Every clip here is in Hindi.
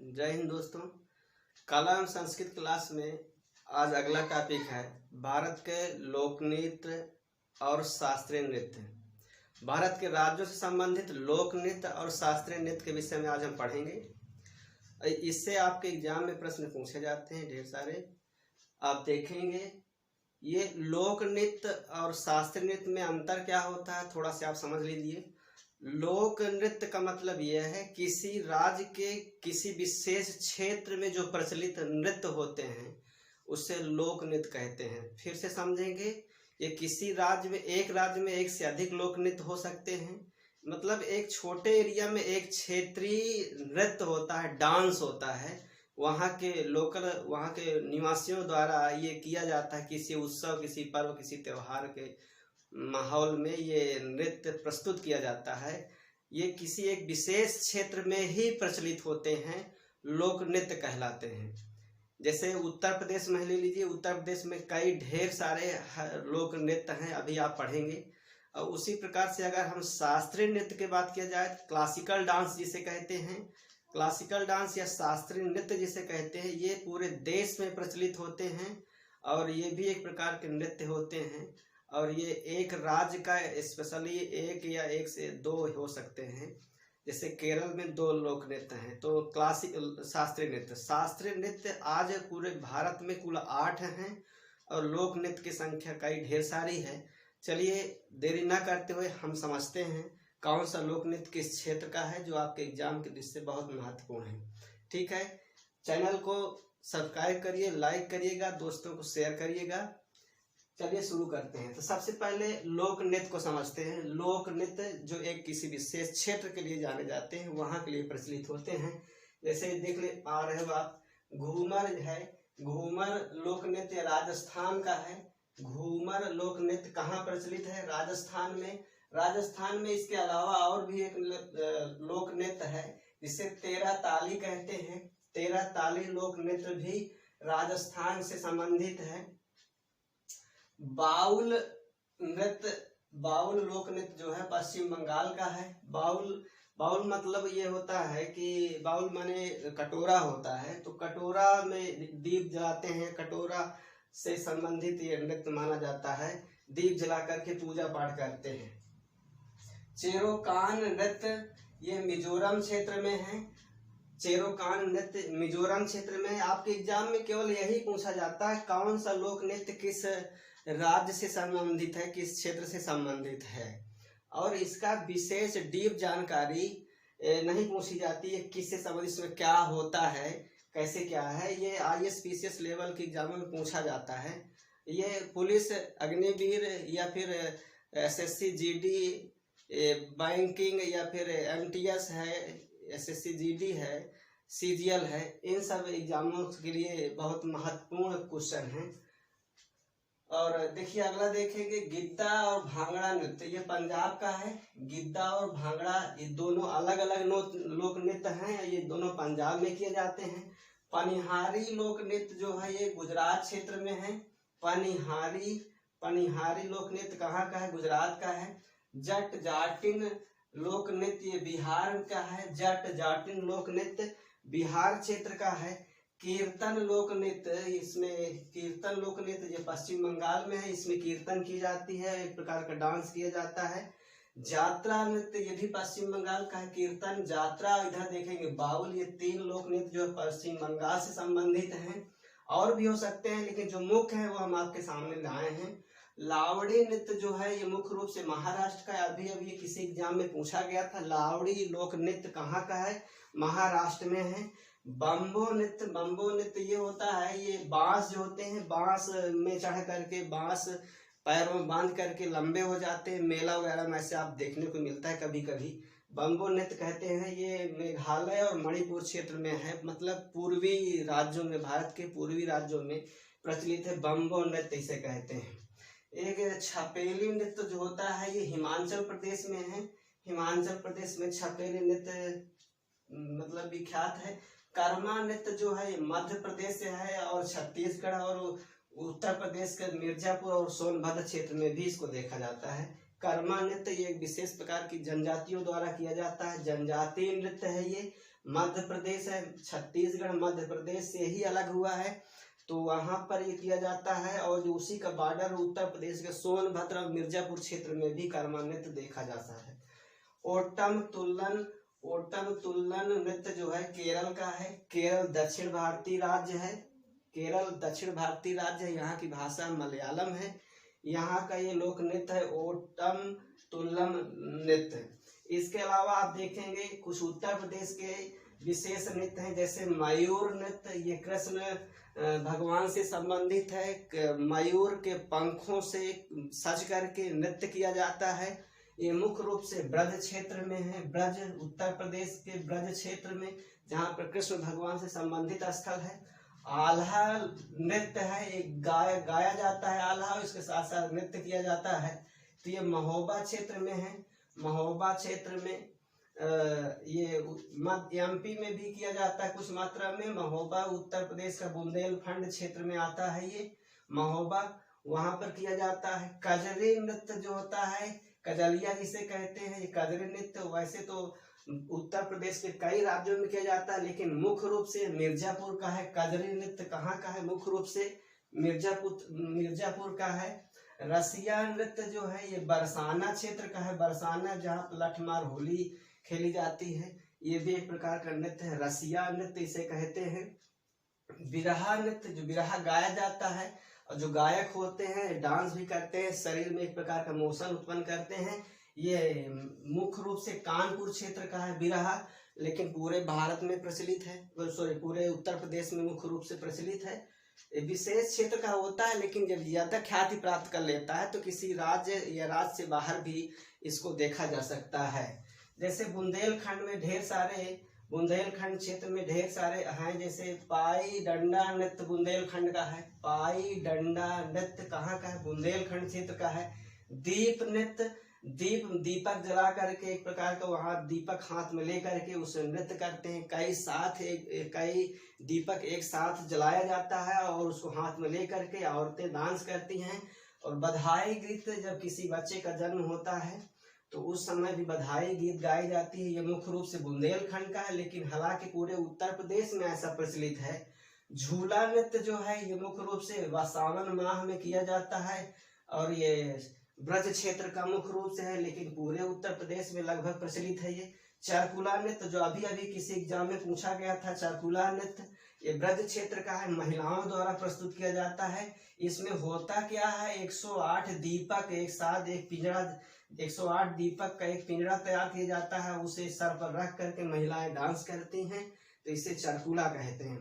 जय हिंद दोस्तों। कला एवं संस्कृत क्लास में आज अगला टॉपिक है भारत के लोक नृत्य और शास्त्रीय नृत्य। भारत के राज्यों से संबंधित लोक नृत्य और शास्त्रीय नृत्य के विषय में आज हम पढ़ेंगे। इससे आपके एग्जाम में प्रश्न पूछे जाते हैं ढेर सारे। आप देखेंगे ये लोक नृत्य और शास्त्रीय नृत्य में अंतर क्या होता है, थोड़ा सा आप समझ लीजिए। लोक नृत्य का मतलब यह है किसी राज्य के किसी विशेष क्षेत्र में जो प्रचलित नृत्य होते हैं उसे लोक नृत्य कहते हैं। फिर से समझेंगे, ये किसी राज्य में एक से अधिक लोक नृत्य हो सकते हैं। मतलब एक छोटे एरिया में एक क्षेत्रीय नृत्य होता है, डांस होता है, वहाँ के निवासियों द्वारा ये किया जाता है। किसी उत्सव, किसी पर्व, किसी त्योहार के माहौल में ये नृत्य प्रस्तुत किया जाता है। ये किसी एक विशेष क्षेत्र में ही प्रचलित होते हैं, लोक नृत्य कहलाते हैं। जैसे उत्तर प्रदेश में ले लीजिए, उत्तर प्रदेश में कई ढेर सारे लोक नृत्य हैं, अभी आप पढ़ेंगे। और उसी प्रकार से अगर हम शास्त्रीय नृत्य की बात किया जाए, क्लासिकल डांस जिसे कहते हैं, क्लासिकल डांस या शास्त्रीय नृत्य जिसे कहते हैं, ये पूरे देश में प्रचलित होते हैं और ये भी एक प्रकार के नृत्य होते हैं। और ये एक राज्य का स्पेशली एक या एक से दो हो सकते हैं। जैसे केरल में 2 लोक नृत्य हैं। तो शास्त्रीय नृत्य आज पूरे भारत में कुल 8 हैं और लोक नृत्य की संख्या कई ढेर सारी है। चलिए देरी ना करते हुए हम समझते हैं कौन सा लोक नृत्य किस क्षेत्र का है, जो आपके एग्जाम के दृष्टि से बहुत महत्वपूर्ण है। ठीक है, चैनल को सब्सक्राइब करिए, लाइक करिएगा, दोस्तों को शेयर करिएगा। चलिए शुरू करते हैं। तो सबसे पहले लोक नृत्य को समझते हैं। लोक नृत्य जो एक किसी विशेष क्षेत्र के लिए जाने जाते हैं, वहाँ के लिए प्रचलित होते हैं। जैसे देख ले आ रहे हो आप, घूमर है। घूमर लोक नृत्य राजस्थान का है। घूमर लोक नृत्य कहाँ प्रचलित है? राजस्थान में। राजस्थान में इसके अलावा और भी एक लोक नृत्य है जिसे 13 ताली कहते हैं। 13 ताली लोक नृत्य भी राजस्थान से संबंधित है। बाउल लोक नृत्य जो है पश्चिम बंगाल का है। बाउल मतलब ये होता है कि बाउल माने कटोरा होता है, तो कटोरा में दीप जलाते हैं। कटोरा से संबंधित ये नृत्य माना जाता है। दीप जला करके पूजा पाठ करते हैं। चेरोकान नृत्य ये मिजोरम क्षेत्र में है। चेरोकान नृत्य मिजोरम क्षेत्र में है। आपके एग्जाम में केवल यही पूछा जाता है कौन सा लोक नृत्य किस राज्य से संबंधित है, किस क्षेत्र से संबंधित है, और इसका विशेष डीप जानकारी नहीं पूछी जाती है। किससे संबंधित, इसमें क्या होता है, कैसे क्या है, ये IAS PCS लेवल के एग्जामों में पूछा जाता है। ये पुलिस, अग्निवीर या फिर SSC GD, बैंकिंग या फिर MTS है, SSC GD है, CGL है, इन सब एग्जामों के लिए बहुत महत्वपूर्ण क्वेश्चन हैं। और देखिए अगला देखेंगे गिद्दा और भांगड़ा नृत्य। ये पंजाब का है। गिद्दा और भांगड़ा ये दोनों अलग अलग लोक नृत्य हैं। ये दोनों पंजाब में किए जाते हैं। पनिहारी लोक नृत्य जो है ये गुजरात क्षेत्र में है। पनिहारी लोक नृत्य कहाँ का है? गुजरात का है। जट जाटिन लोक नृत्य ये बिहार का है। जट जाटिन लोक नृत्य बिहार क्षेत्र का है। कीर्तन लोक नृत्य ये पश्चिम बंगाल में है। इसमें कीर्तन की जाती है, एक प्रकार का डांस किया जाता है। जात्रा नृत्य ये भी पश्चिम बंगाल का है। कीर्तन, जात्रा, इधर देखेंगे बाउल, ये 3 लोक नृत्य जो पश्चिम बंगाल से संबंधित हैं। और भी हो सकते हैं लेकिन जो मुख्य है वो हम आपके सामने लाए हैं। लावड़ी नृत्य जो है ये मुख्य रूप से महाराष्ट्र का है। अभी किसी एग्जाम में पूछा गया था। लावड़ी लोक नृत्य कहाँ का है? महाराष्ट्र में है। बम्बो नृत्य ये होता है, ये बांस जो होते हैं, बांस में चढ़ करके बांस पैरों में बांध करके लंबे हो जाते हैं। मेला वगैरह में ऐसे आप देखने को मिलता है कभी कभी। बम्बो नृत्य कहते हैं। ये मेघालय और मणिपुर क्षेत्र में है, मतलब पूर्वी राज्यों में, भारत के पूर्वी राज्यों में प्रचलित है। बम्बो नृत्य इसे कहते हैं। एक छपेली नृत्य जो होता है ये हिमाचल प्रदेश में है। हिमाचल प्रदेश में छपेली नृत्य मतलब विख्यात है। कर्मा नृत्य जो है मध्य प्रदेश से है और छत्तीसगढ़ और उत्तर प्रदेश के मिर्जापुर और सोनभद्र क्षेत्र में भी इसको देखा जाता है। कर्मा नृत्य ये एक विशेष प्रकार की जनजातियों द्वारा किया जाता है। जनजातीय नृत्य है ये। मध्य प्रदेश है, छत्तीसगढ़ मध्य प्रदेश से ही अलग हुआ है, तो वहां पर ये किया जाता है। और जो उसी का बॉर्डर उत्तर प्रदेश के सोनभद्र और मिर्जापुर क्षेत्र में भी कर्मा नृत्य देखा जाता है। ओटम तुल्लन नृत्य जो है केरल का है। केरल दक्षिण भारतीय राज्य है। केरल दक्षिण भारतीय राज्य है, यहाँ की भाषा मलयालम है। यहाँ का ये लोक नृत्य है ओटम तुल्लम नृत्य। इसके अलावा आप देखेंगे कुछ उत्तर प्रदेश के विशेष नृत्य हैं, जैसे मयूर नृत्य। ये कृष्ण भगवान से संबंधित है। मयूर के पंखों से सज करके नृत्य किया जाता है। ये मुख्य रूप से ब्रज क्षेत्र में है। ब्रज उत्तर प्रदेश के ब्रज क्षेत्र में, जहाँ पर कृष्ण भगवान से संबंधित स्थल है। आल्हा नृत्य है, एक गाया जाता है आल्हा, इसके साथ साथ नृत्य किया जाता है। तो ये महोबा क्षेत्र में है। महोबा क्षेत्र में ये एमपी में भी किया जाता है कुछ मात्रा में। महोबा उत्तर प्रदेश का बुंदेलखंड क्षेत्र में आता है। ये महोबा वहां पर किया जाता है। कजरी नृत्य जो होता है, कजलिया जिसे कहते हैं, ये कजरी नृत्य वैसे तो उत्तर प्रदेश के कई राज्यों में किया जाता है, लेकिन मुख्य रूप से मिर्जापुर का है। कजरी नृत्य कहाँ का है? मुख्य रूप से मिर्जापुर का है। रसिया नृत्य जो है ये बरसाना क्षेत्र का है। बरसाना जहाँ लठमार होली खेली जाती है, ये भी एक प्रकार का नृत्य है। रसिया नृत्य इसे कहते हैं। बिरहा नृत्य, जो बिरहा गाया जाता है और जो गायक होते हैं डांस भी करते हैं, शरीर में एक प्रकार का मोशन उत्पन्न करते हैं। ये मुख्य रूप से कानपुर क्षेत्र का है बिरहा, लेकिन पूरे भारत में प्रचलित है, पूरे उत्तर प्रदेश में मुख्य रूप से प्रचलित है। विशेष क्षेत्र का होता है, लेकिन जब ज्यादा ख्याति प्राप्त कर लेता है तो किसी राज्य या राज्य से बाहर भी इसको देखा जा सकता है। जैसे बुंदेलखंड क्षेत्र में ढेर सारे हैं, जैसे पाई डंडा नृत्य बुंदेलखंड का है। पाई डंडा नृत्य कहाँ का है? बुंदेलखंड क्षेत्र का है। दीप नृत्य, दीपक जला करके एक प्रकार का वहाँ दीपक हाथ में लेकर के उसे नृत्य करते हैं। कई दीपक एक साथ जलाया जाता है और उसको हाथ में लेकर के औरतें डांस करती हैं। और बधाई गीत, जब किसी बच्चे का जन्म होता है तो उस समय भी बधाई गीत गाई जाती है। ये मुख्य रूप से बुंदेलखंड का है, लेकिन हालांकि पूरे उत्तर प्रदेश में ऐसा प्रचलित है। झूला नृत्य जो है ये मुख्य रूप से सावन माह में किया जाता है और ये ब्रज क्षेत्र का मुख्य रूप से है, लेकिन पूरे उत्तर प्रदेश में लगभग प्रचलित है। ये चारकुला नृत्य जो अभी किसी एग्जाम में पूछा गया था, चारकुला नृत्य ये ब्रज क्षेत्र का है। महिलाओं द्वारा प्रस्तुत किया जाता है। इसमें होता क्या है, 108 दीपक एक साथ 108 दीपक का एक पिंजरा तैयार किया जाता है, उसे सर पर रख करके महिलाएं डांस करती हैं, तो इसे चारकुला कहते हैं।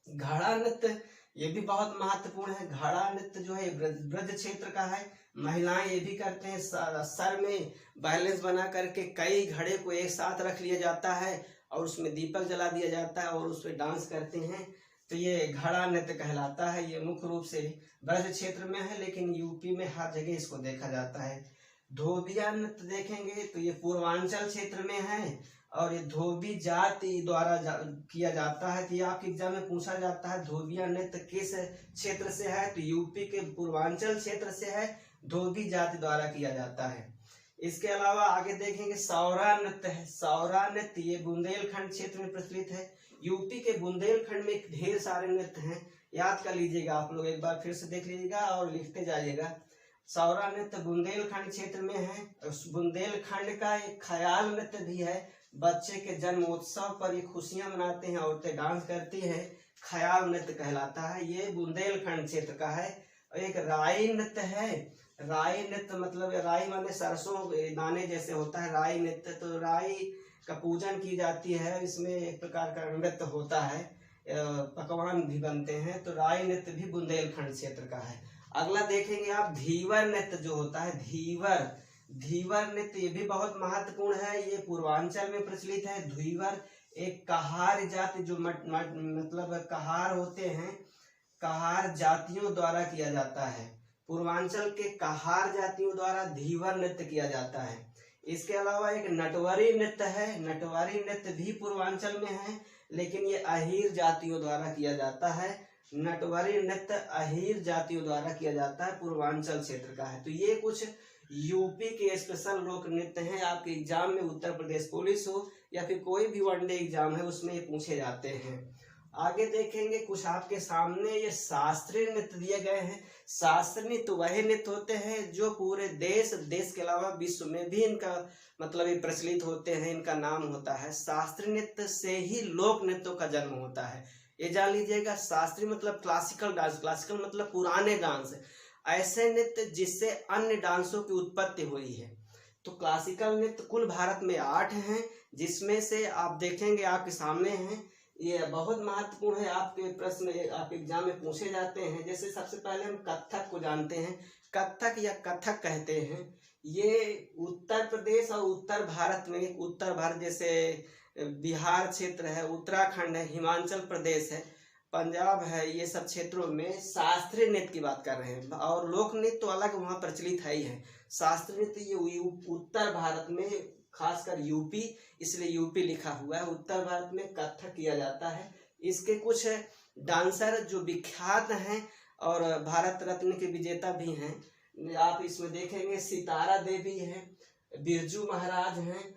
घड़ा नृत्य ये भी बहुत महत्वपूर्ण है। घड़ा नृत्य जो है ब्रज क्षेत्र का है। महिलाएं ये भी करते हैं, सर में बैलेंस बना करके कई घड़े को एक साथ रख लिया जाता है और उसमें दीपक जला दिया जाता है और उस पर डांस करते हैं, तो ये घड़ा नृत्य कहलाता है। ये मुख्य रूप से ब्रज क्षेत्र में है, लेकिन यूपी में हर जगह इसको देखा जाता है। धोबिया नृत्य देखेंगे तो ये पूर्वांचल क्षेत्र में है और ये धोबी जाति द्वारा किया जाता है। तो आपके एग्जाम में पूछा जाता है धोबिया नृत्य किस क्षेत्र से है, तो यूपी के पूर्वांचल क्षेत्र से है, धोबी जाति द्वारा किया जाता है। इसके अलावा आगे देखेंगे सौरा नृत्य है। सौरा नृत्य ये बुंदेलखंड क्षेत्र में प्रचलित है। यूपी के बुंदेलखंड में ढेर सारे नृत्य हैं, याद कर लीजिएगा आप लोग, एक बार फिर से देख लीजिएगा और लिखते जाइएगा। सौरा नृत्य बुंदेलखंड क्षेत्र में है। बुंदेलखंड का एक ख्याल नृत्य भी है। बच्चे के जन्मोत्सव पर ये खुशियां मनाते हैं, औरतें डांस करती हैं, ख्याल नृत्य कहलाता है। ये बुंदेलखंड क्षेत्र का है। एक राई नृत्य है। राई नृत्य मतलब राई माने सरसों दाने जैसे होता है राई नृत्य, तो राई का पूजन की जाती है। इसमें एक प्रकार का नृत्य होता है, पकवान भी बनते हैं, तो राई नृत्य भी बुंदेलखंड क्षेत्र का है। अगला देखेंगे आप धीवर नृत्य जो होता है। धीवर नृत्य ये भी बहुत महत्वपूर्ण है। ये पूर्वांचल में प्रचलित है। धीवर एक कहार जाति जो मतलब कहार होते हैं, कहार जातियों द्वारा किया जाता है। पूर्वांचल के कहार जातियों द्वारा धीवर नृत्य किया जाता है। इसके अलावा एक नटवरी नृत्य है। नटवरी नृत्य भी पूर्वांचल में है, लेकिन ये अहीर जातियों द्वारा किया जाता है। नटवरी नृत्य अहीर जातियों द्वारा किया जाता है, पूर्वांचल क्षेत्र का है। तो ये कुछ यूपी के स्पेशल लोक नृत्य हैं। आपके एग्जाम में उत्तर प्रदेश पुलिस हो या फिर कोई भी वनडे एग्जाम है उसमें ये पूछे जाते हैं। आगे देखेंगे कुछ आपके सामने ये शास्त्रीय नृत्य दिए गए हैं। शास्त्रीय नृत्य वह नृत्य होते हैं जो पूरे देश के अलावा विश्व में भी इनका मतलब ये प्रचलित होते हैं, इनका नाम होता है। शास्त्रीय नृत्य से ही लोक नृत्यों का जन्म होता है, ये जान लीजिएगा। शास्त्रीय मतलब क्लासिकल डांस, क्लासिकल मतलब पुराने डांस, ऐसे नृत्य जिससे अन्य डांसों की उत्पत्ति हुई है। तो क्लासिकल नृत्य कुल भारत में 8 हैं, जिसमें से आप देखेंगे आपके सामने हैं। ये बहुत महत्वपूर्ण है, आपके प्रश्न आप एग्जाम में पूछे जाते हैं। जैसे सबसे पहले हम कथक को जानते हैं। कथक या कथक कहते हैं, ये उत्तर प्रदेश और उत्तर भारत में, उत्तर भारत जैसे बिहार क्षेत्र है, उत्तराखंड है, हिमाचल प्रदेश है, पंजाब है, ये सब क्षेत्रों में शास्त्रीय नृत्य की बात कर रहे हैं। और लोक नृत्य तो अलग वहाँ प्रचलित है ही है। शास्त्रीय नृत्य ये उत्तर भारत में, खासकर यूपी, इसलिए यूपी लिखा हुआ है। उत्तर भारत में कथक किया जाता है। इसके कुछ डांसर जो विख्यात हैं और भारत रत्न के विजेता भी हैं, आप इसमें देखेंगे सितारा देवी हैं, बिरजू महाराज हैं,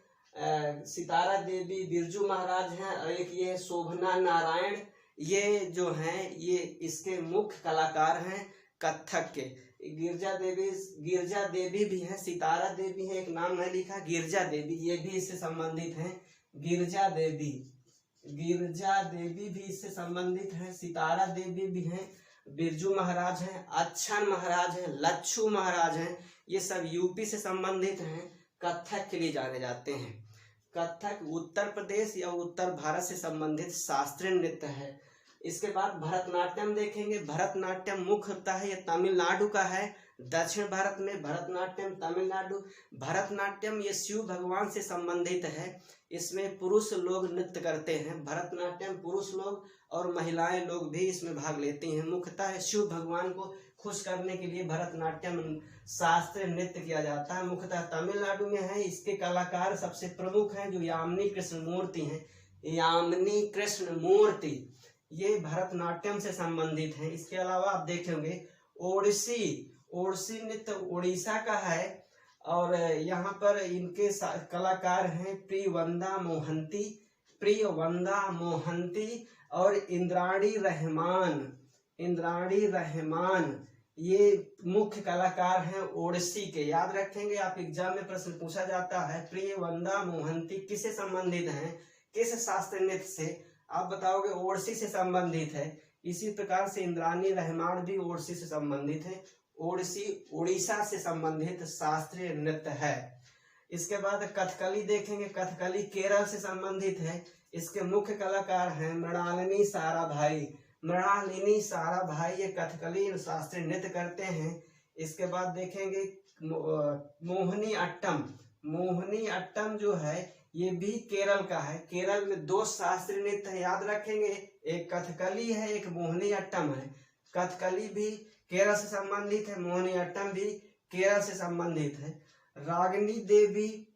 सितारा देवी, बिरजू महाराज हैं, और एक ये शोभना नारायण, ये जो हैं ये इसके मुख्य कलाकार हैं कथक के। गिरजा देवी भी है, सितारा देवी है, एक नाम है लिखा गिरजा देवी, ये भी इससे संबंधित हैं। गिरजा देवी भी इससे संबंधित है। सितारा देवी भी हैं, बिरजू महाराज हैं, अच्छन महाराज हैं, लच्छू महाराज हैं, ये सब यूपी से संबंधित हैं, कथक के लिए जाने जाते हैं। कथक उत्तर प्रदेश या उत्तर भारत से संबंधित शास्त्रीय नृत्य है। इसके बाद भरतनाट्यम देखेंगे। भरतनाट्यम मुख्य होता है, ये तमिलनाडु का है। दक्षिण भारत में भरतनाट्यम तमिलनाडु। भरतनाट्यम ये शिव भगवान से संबंधित है। इसमें पुरुष लोग नृत्य करते हैं। भरतनाट्यम पुरुष लोग और महिलाएं लोग भी इसमें भाग लेती हैं। मुख्यतः शिव भगवान को खुश करने के लिए भरतनाट्यम शास्त्रीय नृत्य किया जाता है। मुख्यतः तमिलनाडु में है। इसके कलाकार सबसे प्रमुख हैं जो यामिनी कृष्णमूर्ति हैं। यामिनी कृष्णमूर्ति ये भरतनाट्यम से संबंधित हैं। इसके अलावा आप देखेंगे ओडिसी नृत्य उड़ीसा का है और यहाँ पर इनके कलाकार हैं प्रियवंदा मोहंती और इंद्राणी रहमान, ये मुख्य कलाकार हैं ओडिसी के। याद रखेंगे, आप एग्जाम में प्रश्न पूछा जाता है प्रियवंदा मोहंती किससे संबंधित हैं, किस शास्त्रीय नृत्य से, आप बताओगे ओडिसी से संबंधित है। इसी प्रकार से इंद्राणी रहमान भी ओडिसी से संबंधित है। ओडिसी उड़ीसा से संबंधित शास्त्रीय नृत्य है। इसके बाद कथकली देखेंगे। कथकली केरल से संबंधित है। इसके मुख्य कलाकार हैं मृणालिनी साराभाई, ये कथकली शास्त्रीय नृत्य करते हैं। इसके बाद देखेंगे मोहिनी अट्टम जो है ये भी केरल का है। केरल में 2 शास्त्रीय नृत्य है, याद रखेंगे, एक कथकली है, एक मोहिनी अट्टम है। कथकली भी केरल से संबंधित है, मोहिनी अट्टम भी केरल से संबंधित है। रागिनी देवी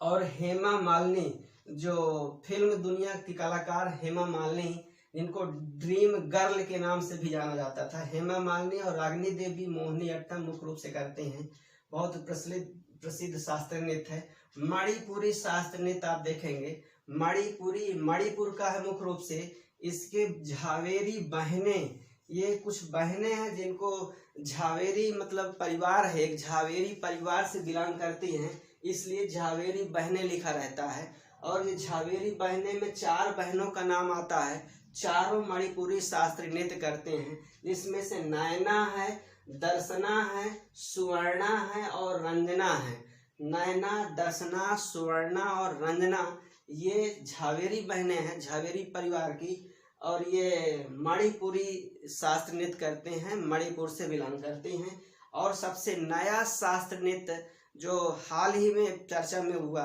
और हेमा मालिनी, जो फिल्म दुनिया की कलाकार हेमा मालिनी, जिनको ड्रीम गर्ल के नाम से भी जाना जाता था, हेमा मालिनी और रागिनी देवी मोहिनी अट्टम मुख्य रूप से करते हैं। बहुत प्रसिद्ध शास्त्रीय नृत्य है। मणिपुरी शास्त्रीय नृत्य आप देखेंगे। मणिपुर का है मुख्य रूप से। इसके झावेरी बहनें, ये कुछ बहनें हैं जिनको झावेरी मतलब परिवार है, एक झावेरी परिवार से बिलोंग करती हैं, इसलिए झावेरी बहनें लिखा रहता है। और ये झावेरी बहनें में 4 बहनों का नाम आता है। चारों मणिपुरी शास्त्रीय नृत्य करते हैं, जिसमें से नयना है, दर्शना है, सुवर्णा है और रंजना है। नयना, दर्शना, सुवर्णा और रंजना ये झावेरी बहनें हैं, झावेरी परिवार की, और ये मणिपुरी शास्त्र नृत्य करते हैं, मणिपुर से बिलोंग करती हैं। और सबसे नया शास्त्र नृत्य जो हाल ही में चर्चा में हुआ,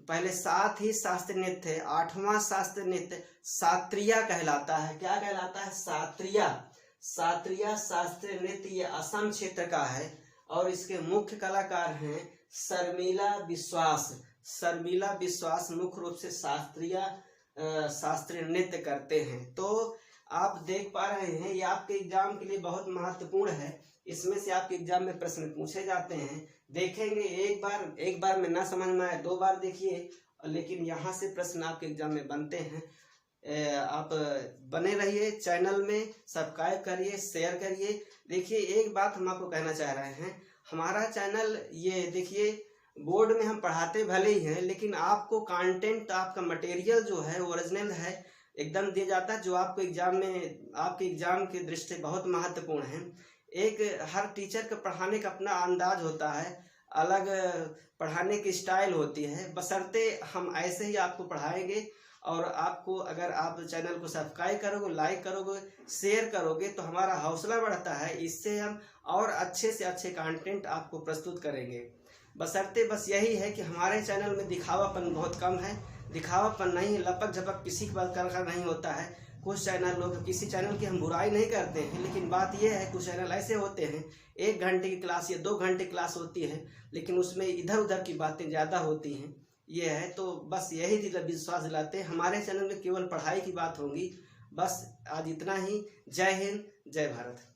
पहले 7 ही शास्त्र नृत्य थे, 8वां शास्त्र नृत्य शास्त्रीय कहलाता है। क्या कहलाता है? शास्त्रीय शास्त्रीय नृत्य ये असम क्षेत्र का है और इसके मुख्य कलाकार हैं शर्मिला विश्वास मुख्य रूप से शास्त्रीय नृत्य करते हैं। तो आप देख पा रहे हैं, ये आपके एग्जाम के लिए बहुत महत्वपूर्ण है। इसमें से आपके एग्जाम में प्रश्न पूछे जाते हैं। देखेंगे एक बार में ना समझ में आए 2 बार देखिए, लेकिन यहाँ से प्रश्न आपके एग्जाम में बनते हैं। आप बने रहिए, चैनल में सब्सक्राइब करिए, शेयर करिए। देखिए एक बात हम आपको कहना चाह रहे हैं, हमारा चैनल ये देखिए, बोर्ड में हम पढ़ाते भले ही हैं, लेकिन आपको कंटेंट, आपका मटेरियल जो है ओरिजिनल है, एकदम दिया जाता है, जो आपको एग्जाम में, आपके एग्जाम की दृष्टि बहुत महत्वपूर्ण है। एक हर टीचर का पढ़ाने का अपना अंदाज होता है, अलग पढ़ाने की स्टाइल होती है, बशर्ते हम ऐसे ही आपको पढ़ाएंगे। और आपको, अगर आप चैनल को सब्सक्राइब करोगे, लाइक करोगे, शेयर करोगे, तो हमारा हौसला बढ़ता है, इससे हम और अच्छे से अच्छे कंटेंट आपको प्रस्तुत करेंगे। बशर्ते बस यही है कि हमारे चैनल में दिखावापन बहुत कम है। दिखावापन नहीं, लपक झपक किसी की बात कर नहीं होता है। कुछ चैनल लोग, किसी चैनल की हम बुराई नहीं करते हैं, लेकिन बात यह है कुछ चैनल ऐसे होते हैं 1 घंटे की क्लास या 2 घंटे क्लास होती है, लेकिन उसमें इधर उधर की बातें ज़्यादा होती हैं। ये है, तो बस यही विश्वास दिलाते हैं, हमारे चैनल में केवल पढ़ाई की बात होगी। बस आज इतना ही। जय हिंद, जय भारत।